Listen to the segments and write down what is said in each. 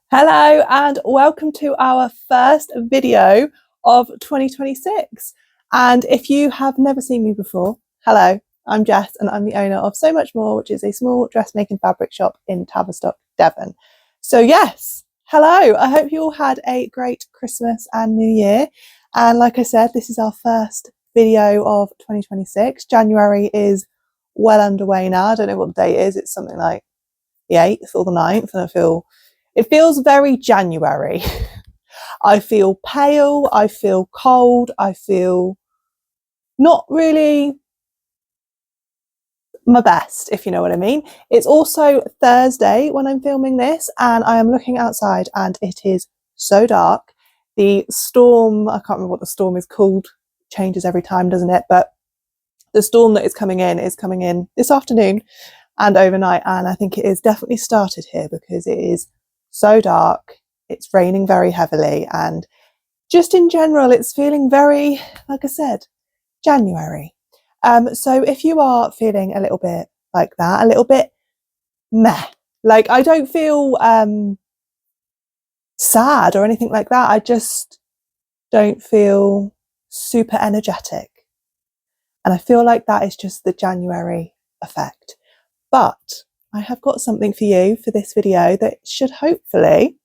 Hello and welcome to our first video of 2026. And if you have never seen me before, hello, I'm Jess and I'm the owner of So Much More, which is a small dressmaking fabric shop in Tavistock, Devon. So yes, hello, I hope you all had a great Christmas and New Year. And like I said, this is our first video of 2026. January is well underway now. I don't know what the date is. It's something like the 8th or the 9th, and it feels very January. I feel pale, I feel cold, I feel not really my best, if you know what I mean. It's also Thursday when I'm filming this, and I am looking outside and it is so dark. The storm, I can't remember what the storm is called, changes every time, doesn't it? But the storm that is coming in this afternoon and overnight, and I think it is definitely started here because it is so dark, it's raining very heavily, and just in general it's feeling very, like I said, January. So if you are feeling a little bit like that, a little bit meh, like I don't feel sad or anything like that, I just don't feel super energetic, and I feel like that is just the January effect. But I have got something for you for this video that should hopefully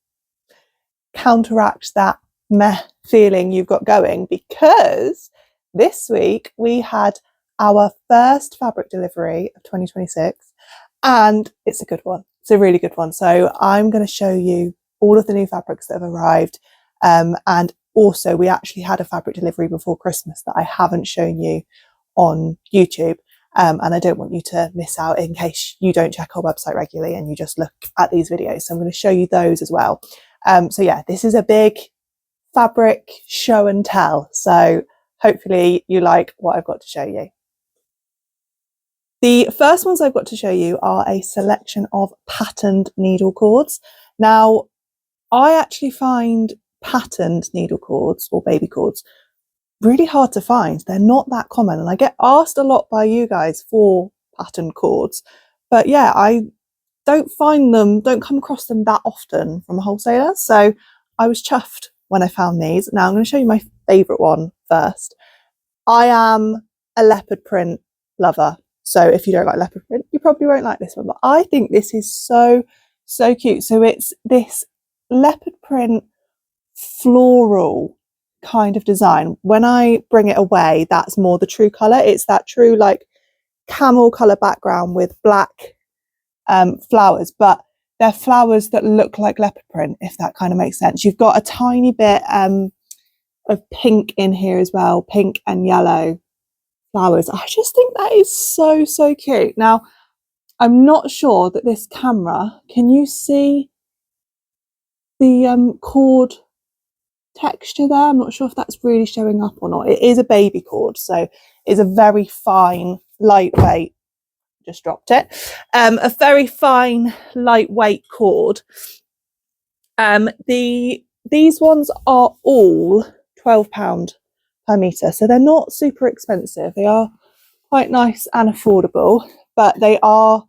counteract that meh feeling you've got going, because this week we had our first fabric delivery of 2026 and it's a good one. It's a really good one. So I'm going to show you all of the new fabrics that have arrived, and also we actually had a fabric delivery before Christmas that I haven't shown you on YouTube. And I don't want you to miss out in case you don't check our website regularly and you just look at these videos. So I'm going to show you those as well. So yeah, this is a big fabric show and tell. So hopefully you like what I've got to show you. The first ones I've got to show you are a selection of patterned needle cords. Now, I actually find patterned needle cords or baby cords really hard to find. They're not that common, and I get asked a lot by you guys for patterned cords, but yeah, I don't come across them that often from a wholesaler. So I was chuffed when I found these. Now I'm going to show you my favourite one first. I am a leopard print lover, so if you don't like leopard print, you probably won't like this one, but I think this is so cute. So it's this leopard print floral kind of design. When I bring it away, that's more the true colour. It's that true like camel colour background with black flowers, but they're flowers that look like leopard print, if that kind of makes sense. You've got a tiny bit of pink in here as well, pink and yellow flowers. I just think that is so cute. Now, I'm not sure that this camera, can you see the cord texture there? I'm not sure if that's really showing up or not. It is a baby cord, so it's a very fine, lightweight, just dropped it, a very fine, lightweight cord. These ones are all £12 per metre, so they're not super expensive. They are quite nice and affordable, but they are,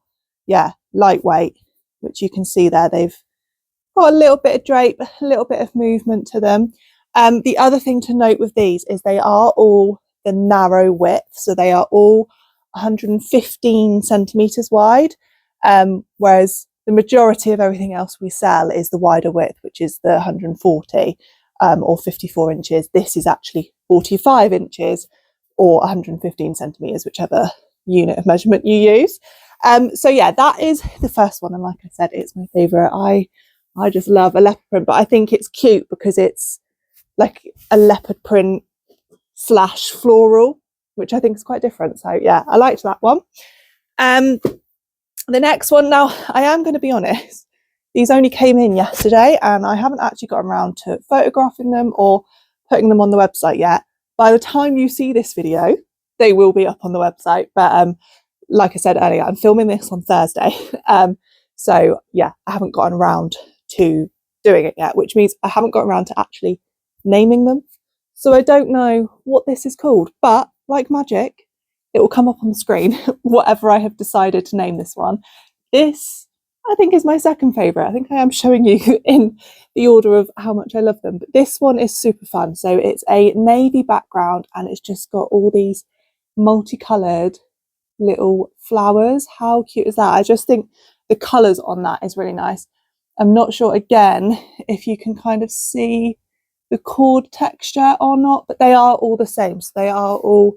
yeah, lightweight, which you can see there. They've got a little bit of drape, a little bit of movement to them. The other thing to note with these is they are all the narrow width, so they are all 115 centimetres wide, whereas the majority of everything else we sell is the wider width, which is the 140 or 54 inches. This is actually 45 inches or 115 centimetres, whichever unit of measurement you use. So yeah, that is the first one, and like I said, it's my favourite. I just love a leopard print, but I think it's cute because it's like a leopard print / floral, which I think is quite different. So yeah, I liked that one. The next one, now I am going to be honest, these only came in yesterday and I haven't actually gotten around to photographing them or putting them on the website yet. By the time you see this video, they will be up on the website. But like I said earlier, I'm filming this on Thursday. So yeah, I haven't gotten around to doing it yet, which means I haven't got around to actually naming them. So I don't know what this is called, but like magic, it will come up on the screen, whatever I have decided to name this one. This I think is my second favourite. I think I am showing you in the order of how much I love them. But this one is super fun. So it's a navy background and it's just got all these multicoloured little flowers. How cute is that? I just think the colours on that is really nice. I'm not sure again if you can kind of see the cord texture or not, but they are all the same. So they are all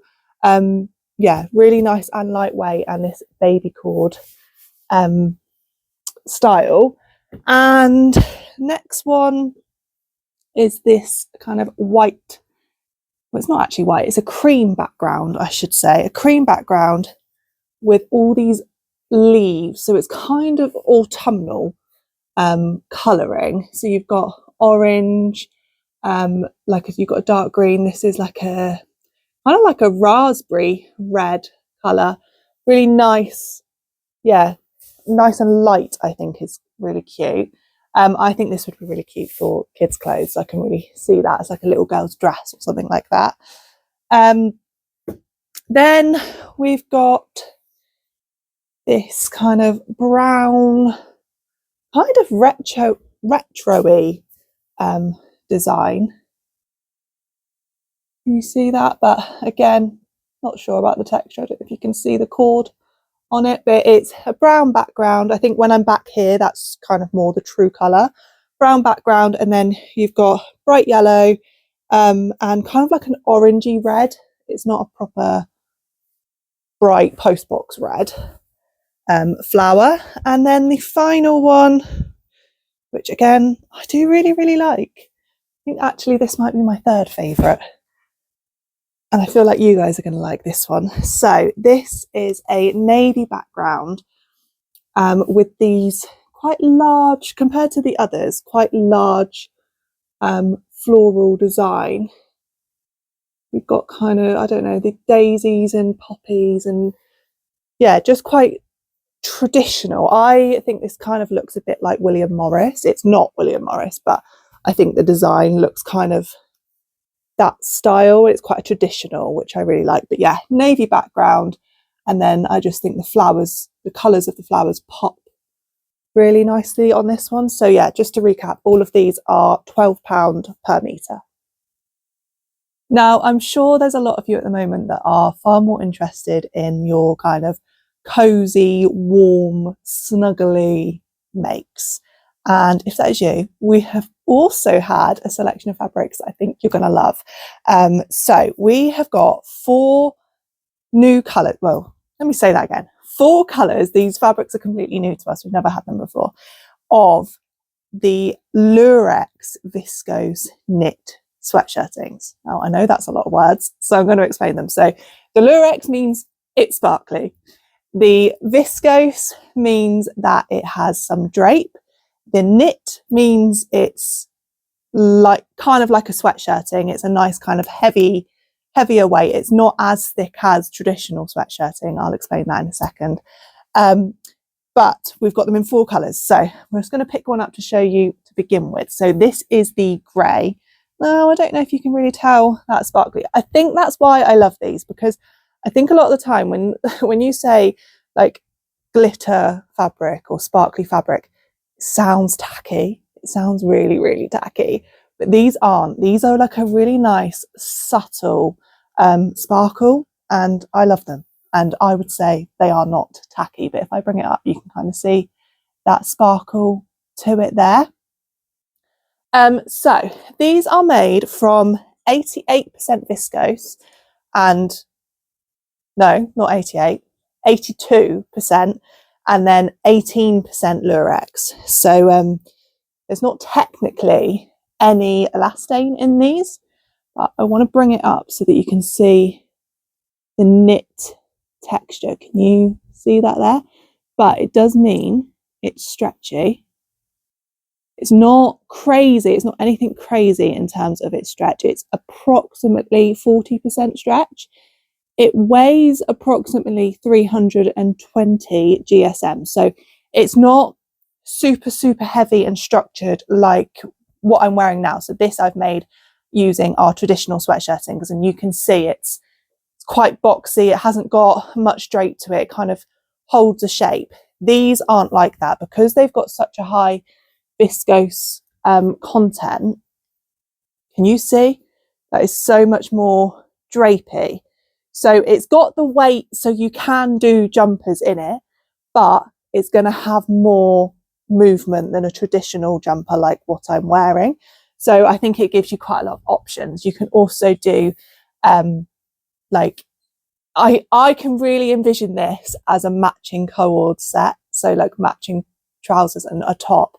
yeah, really nice and lightweight, and this baby cord style. And next one is this kind of white, well, it's not actually white, it's a cream background, I should say, a cream background with all these leaves. So it's kind of autumnal colouring. So you've got orange, like if you've got a dark green, this is like a kind of like a raspberry red colour. Really nice, yeah, nice and light, I think is really cute. I think this would be really cute for kids' clothes. I can really see that as like a little girl's dress or something like that. Then we've got this kind of brown, kind of retro-y design. Can you see that? But again, not sure about the texture. I don't know if you can see the cord on it, but it's a brown background. I think when I'm back here, that's kind of more the true colour. Brown background, and then you've got bright yellow and kind of like an orangey red. It's not a proper bright postbox red flower. And then the final one, which again, I do really, really like. I think actually this might be my third favourite. And I feel like you guys are going to like this one. So this is a navy background with these quite large, compared to the others, quite large floral design. We've got kind of, I don't know, the daisies and poppies and yeah, just quite traditional. I think this kind of looks a bit like William Morris. It's not William Morris, but I think the design looks kind of that style. It's quite a traditional, which I really like. But yeah, navy background, and then I just think the flowers, the colours of the flowers pop really nicely on this one. So yeah, just to recap, all of these are £12 per metre. Now, I'm sure there's a lot of you at the moment that are far more interested in your kind of cosy, warm, snuggly makes. And if that is you, we have also had a selection of fabrics that I think you're going to love. So we have got 4 new colours. Well, let me say that again. 4 colours. These fabrics are completely new to us. We've never had them before. Of the Lurex viscose knit sweatshirtings. Now, I know that's a lot of words, so I'm going to explain them. So the Lurex means it's sparkly. The viscose means that it has some drape. The knit means it's like kind of like a sweatshirting. It's a nice kind of heavier weight. It's not as thick as traditional sweatshirting. I'll explain that in a second. But we've got them in 4 colours. So we're just going to pick one up to show you to begin with. So this is the grey. Now, I don't know if you can really tell that sparkly. I think that's why I love these, because I think a lot of the time when you say like glitter fabric or sparkly fabric, it sounds tacky. It sounds really, really tacky. But these aren't. These are like a really nice, subtle sparkle, and I love them. And I would say they are not tacky, but if I bring it up, you can kind of see that sparkle to it there. So these are made from 88% viscose and no, not 88, 82%, and then 18% Lurex. So there's not technically any elastane in these, but I want to bring it up so that you can see the knit texture. Can you see that there? But it does mean it's stretchy. It's not crazy. It's not anything crazy in terms of its stretch. It's approximately 40% stretch. It weighs approximately 320 GSM. So it's not super, super heavy and structured like what I'm wearing now. So this I've made using our traditional sweatshirtings, and you can see it's quite boxy. It hasn't got much drape to it. It kind of holds a shape. These aren't like that because they've got such a high viscose content. Can you see? That is so much more drapey. So it's got the weight so you can do jumpers in it, but it's going to have more movement than a traditional jumper like what I'm wearing. So I think it gives you quite a lot of options. You can also do like I can really envision this as a matching co-ord set. So like matching trousers and a top,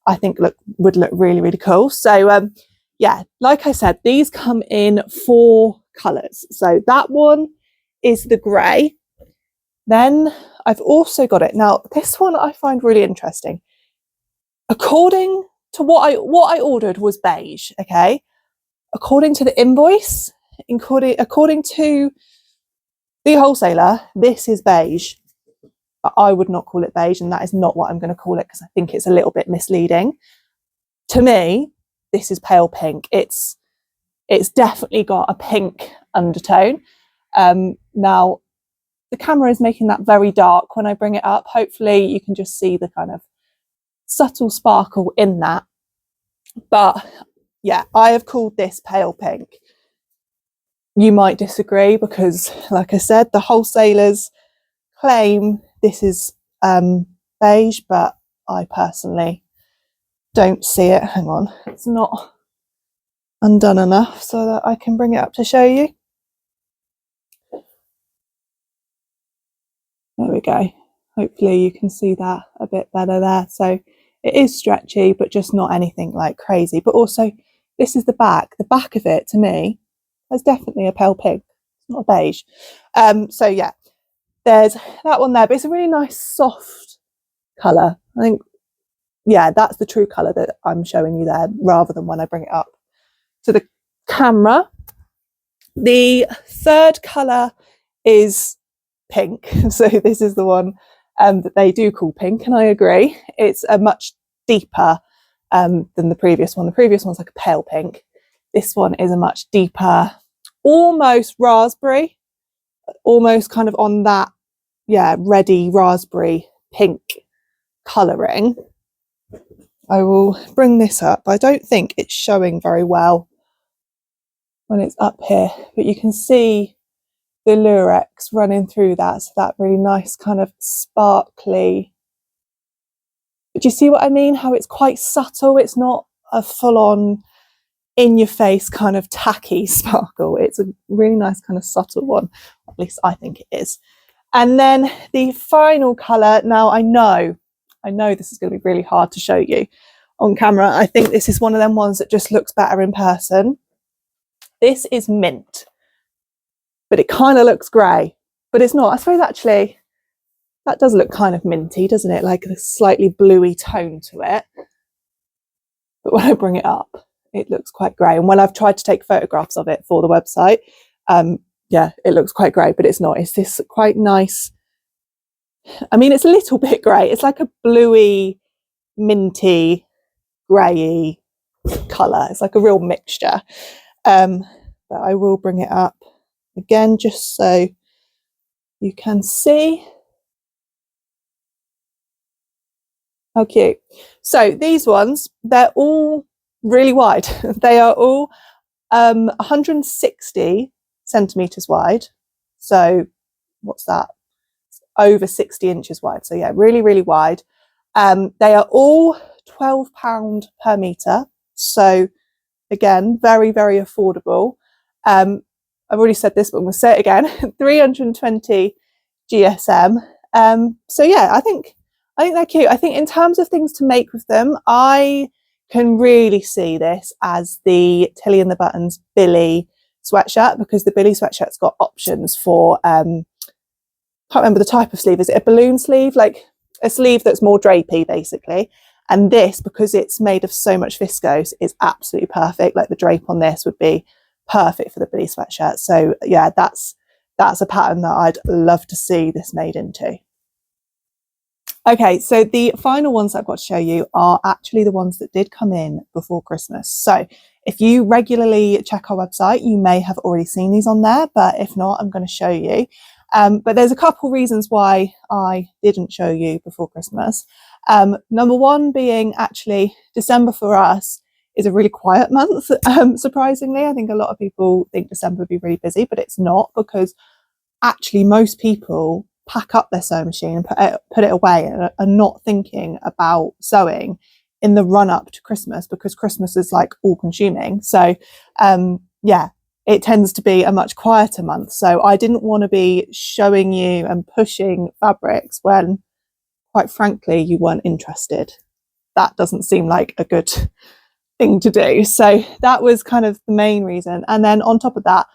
I think would look really, really cool. So yeah, like I said, these come in 4 colours. So that one is the grey. Then I've also got it. Now, this one I find really interesting. According to what I ordered was beige, okay? According to the invoice, according to the wholesaler, this is beige. But I would not call it beige, and that is not what I'm going to call it because I think it's a little bit misleading. To me, this is pale pink. It's definitely got a pink undertone. Now, the camera is making that very dark when I bring it up. Hopefully you can just see the kind of subtle sparkle in that. But yeah, I have called this pale pink. You might disagree because, like I said, the wholesalers claim this is beige, but I personally don't see it. Hang on, it's not undone enough so that I can bring it up to show you. There we go. Hopefully you can see that a bit better there. So it is stretchy, but just not anything like crazy. But also, this is the back. The back of it, to me, is definitely a pale pink. It's not a beige. So yeah, there's that one there. But it's a really nice soft colour. I think, yeah, that's the true colour that I'm showing you there, rather than when I bring it up to the camera. The third colour is pink. So this is the one that they do call pink, and I agree. It's a much deeper than the previous one. The previous one's like a pale pink. This one is a much deeper, almost raspberry, almost kind of on that, yeah, reddy raspberry pink colouring. I will bring this up. I don't think it's showing very well when it's up here, but you can see the lurex running through that, so that really nice kind of sparkly. But do you see what I mean? How it's quite subtle. It's not a full-on in your face kind of tacky sparkle. It's a really nice kind of subtle one, at least I think it is. And then the final colour, now I know this is going to be really hard to show you on camera. I think this is one of them ones that just looks better in person. This is mint, but it kind of looks grey, but it's not. I suppose actually that does look kind of minty, doesn't it? Like a slightly bluey tone to it. But when I bring it up, it looks quite grey. And when I've tried to take photographs of it for the website, yeah, it looks quite grey, but it's not. It's this quite nice. I mean, it's a little bit grey. It's like a bluey, minty, greyy colour. It's like a real mixture. But I will bring it up again just so you can see. How cute. So these ones, they're all really wide. They are all 160 centimetres wide. So what's that? Over 60 inches wide. So yeah, really, really wide. They are all £12 per metre. So again, very, very affordable. I've already said this, but I'm going to say it again. 320 GSM. So yeah, I think they're cute. I think in terms of things to make with them, I can really see this as the Tilly and the Buttons Billy sweatshirt, because the Billy sweatshirt's got options for, can't remember the type of sleeve. Is it a balloon sleeve? Like a sleeve that's more drapey, basically. And this, because it's made of so much viscose, is absolutely perfect. Like the drape on this would be perfect for the Billy sweatshirt. So yeah, that's a pattern that I'd love to see this made into. Okay, so the final ones I've got to show you are actually the ones that did come in before Christmas. So if you regularly check our website, you may have already seen these on there, but if not, I'm going to show you. But there's a couple reasons why I didn't show you before Christmas. Number one being, actually, December for us is a really quiet month. Surprisingly, I think a lot of people think December would be really busy, but it's not, because actually most people pack up their sewing machine and put it away and are not thinking about sewing in the run up to Christmas, because Christmas is like all consuming. So yeah, it tends to be a much quieter month. So I didn't want to be showing you and pushing fabrics when, quite frankly, you weren't interested. That doesn't seem like a good thing to do. So that was kind of the main reason. And then on top of that,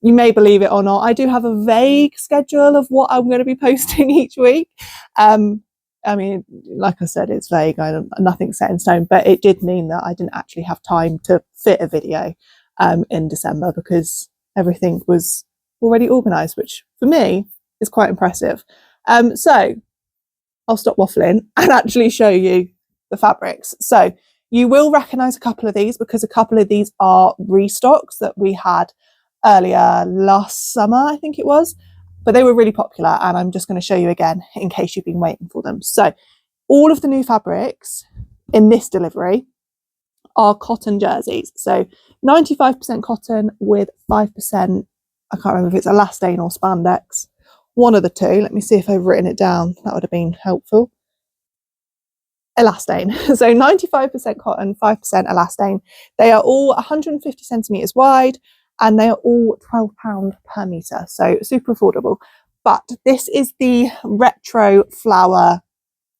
you may believe it or not, I do have a vague schedule of what I'm going to be posting each week. I mean, like I said, it's vague. Nothing's set in stone, but it did mean that I didn't actually have time to fit a video in December, because everything was already organised, which for me is quite impressive. So I'll stop waffling and actually show you the fabrics. So you will recognise a couple of these, because a couple of these are restocks that we had earlier last summer, I think it was, but they were really popular, and I'm just going to show you again in case you've been waiting for them. So all of the new fabrics in this delivery are cotton jerseys. So 95% cotton with 5%, I can't remember if it's elastane or spandex, one of the two. Let me see if I've written it down. That would have been helpful. Elastane. So 95% cotton, 5% elastane. They are all 150 centimetres wide, and they are all £12 per metre. So super affordable. But this is the retro flower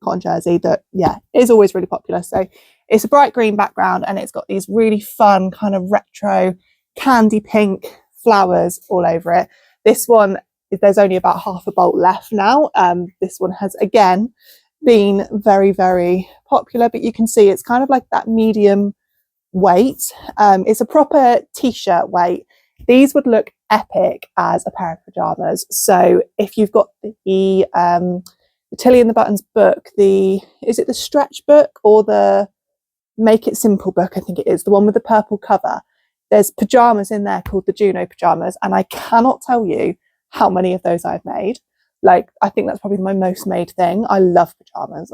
cotton jersey that, yeah, is always really popular. So it's a bright green background, and it's got these really fun kind of retro candy pink flowers all over it. This one, there's only about half a bolt left now. This one has, again, been very, very popular, but you can see it's kind of like that medium weight. It's a proper t-shirt weight. These would look epic as a pair of pajamas. So if you've got the Tilly and the Buttons book, is it the stretch book or the Make It Simple book? I think it is the one with the purple cover. There's pajamas in there called the Juno pajamas, and I cannot tell you how many of those I've made. Like, I think that's probably my most made thing. I love pajamas.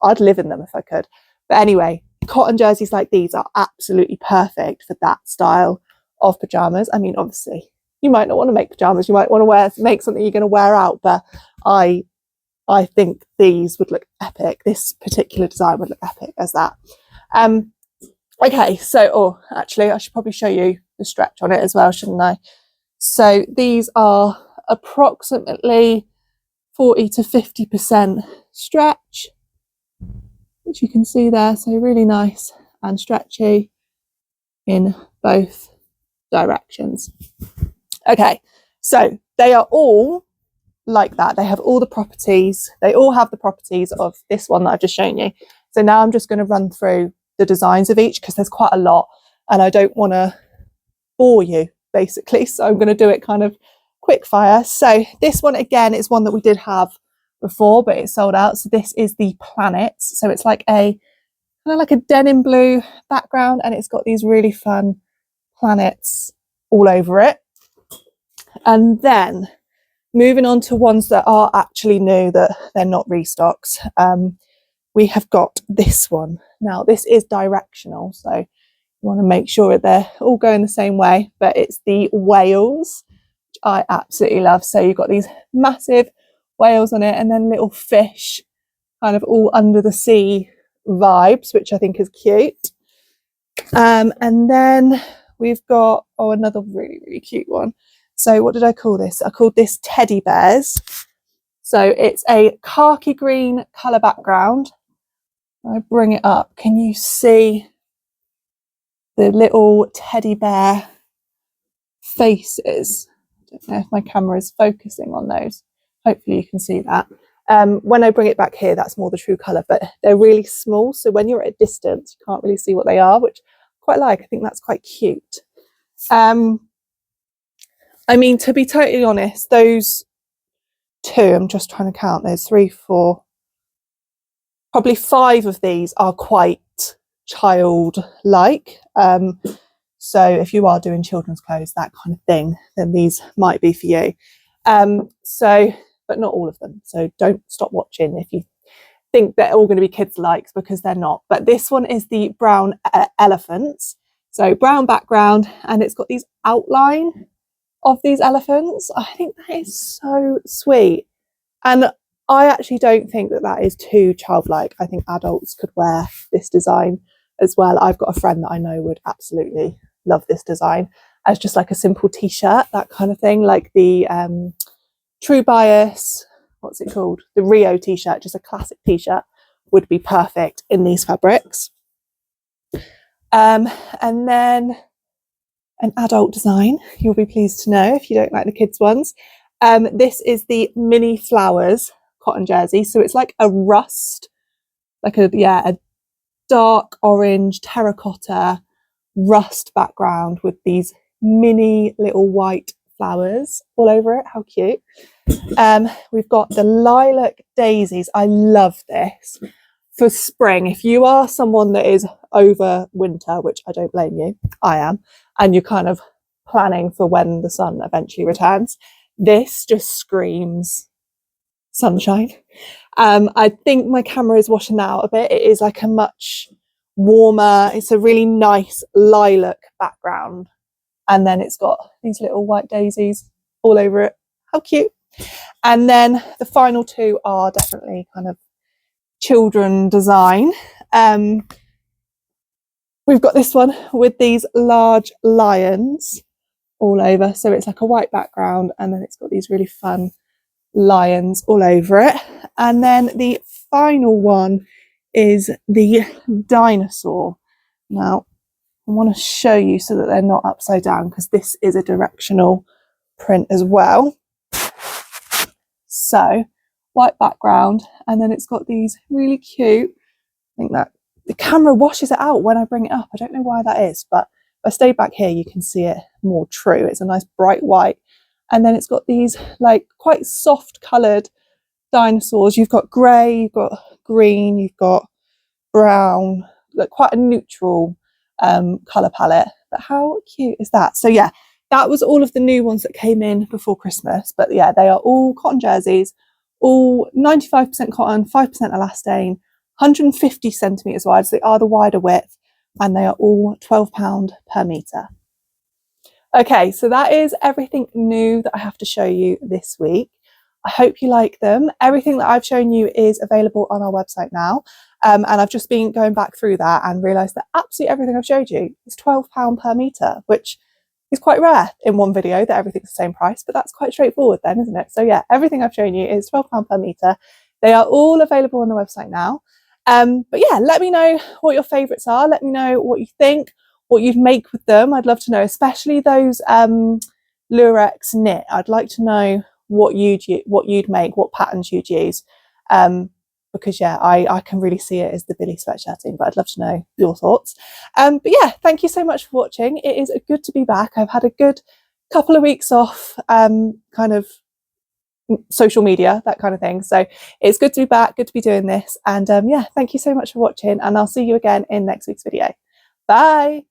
I'd live in them if I could. But anyway, cotton jerseys like these are absolutely perfect for that style of pajamas. I mean, obviously, you might not want to make pajamas. You might want to make something you're going to wear out. But I think these would look epic. This particular design would look epic as that. Okay, so, actually, I should probably show you the stretch on it as well, shouldn't I? So these are approximately 40 to 50% stretch, which you can see there. So really nice and stretchy in both directions. Okay, so they are all like that. They have all the properties. They all have the properties of this one that I've just shown you. So now I'm just going to run through the designs of each, because there's quite a lot and I don't want to bore you, basically. So I'm going to do it kind of quick fire. So this one, again, is one that we did have before, but it's sold out. So this is the Planets. So it's like a kind of like a denim blue background, and it's got these really fun planets all over it. And then moving on to ones that are actually new, that they're not restocks. We have got this one. Now, this is directional, so you want to make sure that they're all going the same way, but it's the whales, which I absolutely love. So you've got these massive whales on it, and then little fish kind of all under the sea vibes, which I think is cute. And then we've got, another really, really cute one. So what did I call this? I called this Teddy Bears. So it's a khaki green colour background. I bring it up. Can you see the little teddy bear faces? I don't know if my camera is focusing on those. Hopefully you can see that. When I bring it back here, that's more the true colour, but they're really small. So when you're at a distance, you can't really see what they are, which I quite like. I think that's quite cute. I mean, to be totally honest, those two, I'm just trying to count, there's 3, 4, probably 5 of these are quite childlike. So if you are doing children's clothes, that kind of thing, then these might be for you. But not all of them. So don't stop watching if you think they're all going to be kids likes, because they're not. But this one is the brown elephants. So brown background, and it's got these outline of these elephants. I think that is so sweet. And I actually don't think that that is too childlike. I think adults could wear this design as well. I've got a friend that I know would absolutely love this design as just like a simple t-shirt, that kind of thing, like the True Bias, what's it called? The Rio t-shirt, just a classic t-shirt would be perfect in these fabrics. And then an adult design, you'll be pleased to know if you don't like the kids ones. This is the Mini Flowers cotton jersey. So it's like a rust, like a dark orange terracotta rust background with these mini little white flowers all over it. How cute. We've got the lilac daisies. I love this for spring. If you are someone that is over winter, which I don't blame you, I am, and you're kind of planning for when the sun eventually returns, this just screams sunshine. I think my camera is washing out a bit. It is like a much warmer, it's a really nice lilac background, and then it's got these little white daisies all over it. How cute. And then the final two are definitely kind of children design. We've got this one with these large lions all over. So it's like a white background, and then it's got these really fun lions all over it. And then the final one is the dinosaur. Now I want to show you so that they're not upside down, because this is a directional print as well. So white background, and then it's got these really cute, I think that the camera washes it out when I bring it up. I don't know why that is, but if I stay back here you can see it more true. It's a nice bright white, and then it's got these like quite soft coloured dinosaurs. You've got grey, you've got green, you've got brown, like quite a neutral colour palette. But how cute is that? So yeah, that was all of the new ones that came in before Christmas. But yeah, they are all cotton jerseys, all 95% cotton, 5% elastane, 150 centimetres wide, so they are the wider width, and they are all £12 per metre. Okay, so that is everything new that I have to show you this week. I hope you like them. Everything that I've shown you is available on our website now. And I've just been going back through that and realised that absolutely everything I've showed you is £12 per metre, which is quite rare in one video that everything's the same price, but that's quite straightforward then, isn't it? So yeah, everything I've shown you is £12 per metre. They are all available on the website now. But yeah, let me know what your favourites are. Let me know what you think, what you'd make with them. I'd love to know, especially those Lurex knit. I'd like to know what you'd make, what patterns you'd use. Because yeah, I can really see it as the Billy Sweatshirting, but I'd love to know your thoughts. But yeah, thank you so much for watching. It is good to be back. I've had a good couple of weeks off, kind of social media, that kind of thing. So it's good to be back, good to be doing this. And yeah, thank you so much for watching, and I'll see you again in next week's video. Bye.